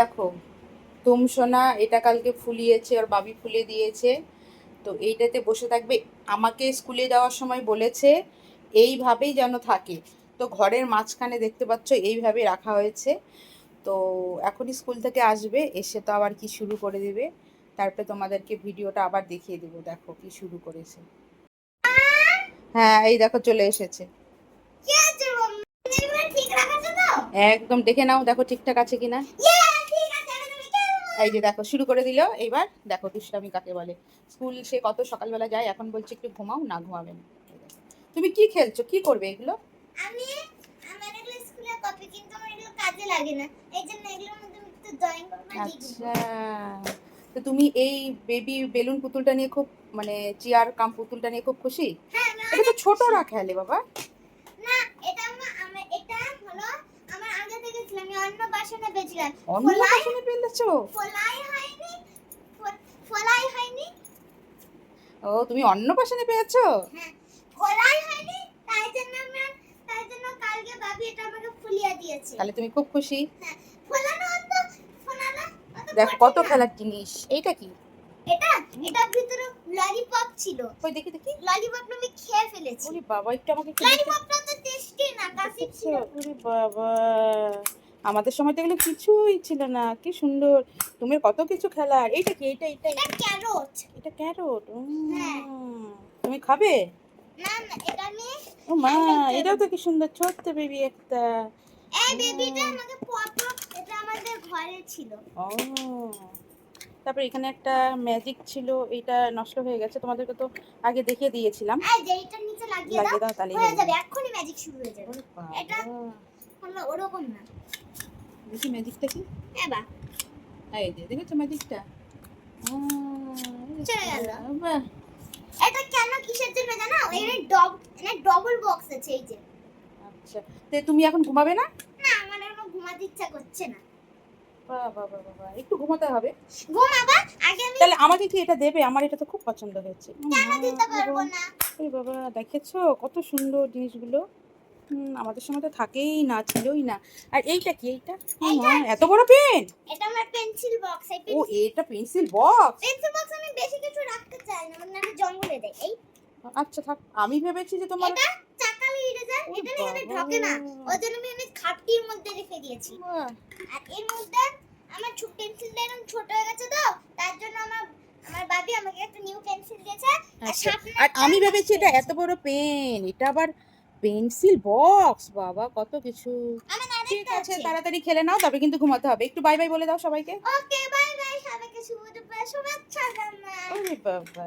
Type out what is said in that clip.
দেখো, তুম সোনা এটা কালকে ফুলিয়েছে, ওর বাবি ফুলিয়ে দিয়েছে। তো এইটাতে বসে থাকবে। আমাকে স্কুলে যাওয়ার সময় বলেছে এইভাবেই যেন থাকে। তো ঘরের মাঝখানে দেখতে পাচ্ছ এইভাবে রাখা হয়েছে। তো এখনই স্কুল থেকে আসবে, এসে তো আবার কি শুরু করে দেবে। তারপরে তোমাদেরকে ভিডিওটা আবার দেখিয়ে দেবো। দেখো কি শুরু করেছে। হ্যাঁ, এই দেখো চলে এসেছে। একদম দেখে নাও, দেখো ঠিকঠাক আছে কিনা। এই যে দেখো শুরু করে দিল। এইবার দেখো দুষ্টামি কাকে বলে। স্কুল সে কত সকালবেলা যায়, এখন বলছে একটু ঘুমাও, না ঘুমাবে না। তুমি কি খেলছো, কি করবে এগুলো? আমি আমার এগুলো স্কুলের কপি, কিন্তু আমার এগুলো কাজে লাগে না, এইজন্য এগুলোর মধ্যে আমি একটু ড্রয়িং করব। আচ্ছা, তো তুমি এই বেবি বেলুন পুতুলটা নিয়ে খুব, মানে চেয়ার কাম পুতুলটা নিয়ে খুব খুশি? হ্যাঁ, এটা তো ছোটরা খেলে বাবা। না, এটা এটা হলো আমার আগে থেকে ছিল, আমি অন্য বাসনে পেয়েছিলাম। অন্য বাসনে পেলেছো? ফলাই হয়নি, ফলাই হয়নি। ও, তুমি অন্য বাসনে পেয়েছো? হ্যাঁ, ফলাই হয়নি, তাই জন্য কালকে ভাবি এটা আমাকে ফুলিয়ে দিয়েছে। তাহলে তুমি খুব খুশি। হ্যাঁ, ফলানো তো ফলানো। দেখো কত খেলার জিনিস। এইটা কি? এটার ভিতরে ললিপপ ছিল। কই দেখি দেখি। ললিপপটা আমি খেয়ে ফেলেছি। ওরে বাবা, একটু আমাকে একটু ললিপপটা তো টেস্টি না, কাশি ছিল। ওরে বাবা, আমাদের সময় তো এগুলো কিছুই ছিল না। কি সুন্দর, তুমি কত কিছু খেলার। এইটা কি? এটা ক্যারট। এটা ক্যারট। হ্যাঁ। তুমি খাবে? না না, এটা আমি ও মা, এটাও তো কি সুন্দর, ছোট্ট বেবি একটা। এই বেবিটা আমাকে এটা আমাদের ঘরে ছিল। ও, তারপর এখানে একটা ম্যাজিক ছিল, এটা নষ্ট হয়ে গেছে, তোমাদেরকে তো আগে দেখিয়ে দিয়েছিলাম। এই যে এটা নিচে লাগিয়ে দাও, তাহলে হয়ে যাবে, এক্ষুনি ম্যাজিক শুরু হয়ে যাবে। এটা হলো ওরকম না। দেখি ম্যাজিকটা কি। এবার এই যে দেখেছো ম্যাজিকটা। চলে গেল। বাহ, এটা কেন কিসের জন্য জানো? এর ডবল বক্স আছে এই যে। আচ্ছা, তে তুমি এখন ঘুমাবে না? না, আমার এখন ঘুমাতে ইচ্ছা করছে না। বাবা বাবা বাবা, একটু ঘুমাতে হবে। ঘুমাবা আগে। আমি তাহলে আমাকে কি এটা দেবে? আমার এটা তো খুব পছন্দ হয়েছে। কেন দিতে পারবো না? ওরে বাবা, দেখেছো কত সুন্দর জিনিসগুলো। আমাদের সময় তো থাকেই না, ছিলই না। আর এইটা কি? এইটা এত বড় পেন। এটা আমার পেন্সিল বক্স। ও, এটা পেন্সিল বক্স। পেন্সিল বক্স আমি বেশি কিছু রাখতে চাই না, মানে আমি জঙ্গলে দেই। এই আচ্ছা থাক, আমি ভেবেছি যে তোমার এটা চাকালি ইরেজার, এটা না এখানে ঢোকে না, ওজন্য আমি খাপটির মধ্যে রেখে দিয়েছি। আর এর মধ্যে আমার ছোট পেন্সিলটা এরকম ছোট হয়ে গেছে, তো তার জন্য আমার বাবি আমাকে একটা নিউ পেন্সিল দিয়েছে। আর আমি ভেবেছি এটা এত বড় পেন, এটা আবার পেন্সিল বক্স। বাবা কত কিছু। ঠিক আছে, তাড়াতাড়ি খেলে নাও, তবে কিন্তু ঘুমাতে হবে। একটু বাই বাই বলে দাও সবাইকে। ওকে, বাই বাই, সবাইকে শুভ দুপুর শুভেচ্ছা জানাই। ওরে বাবা।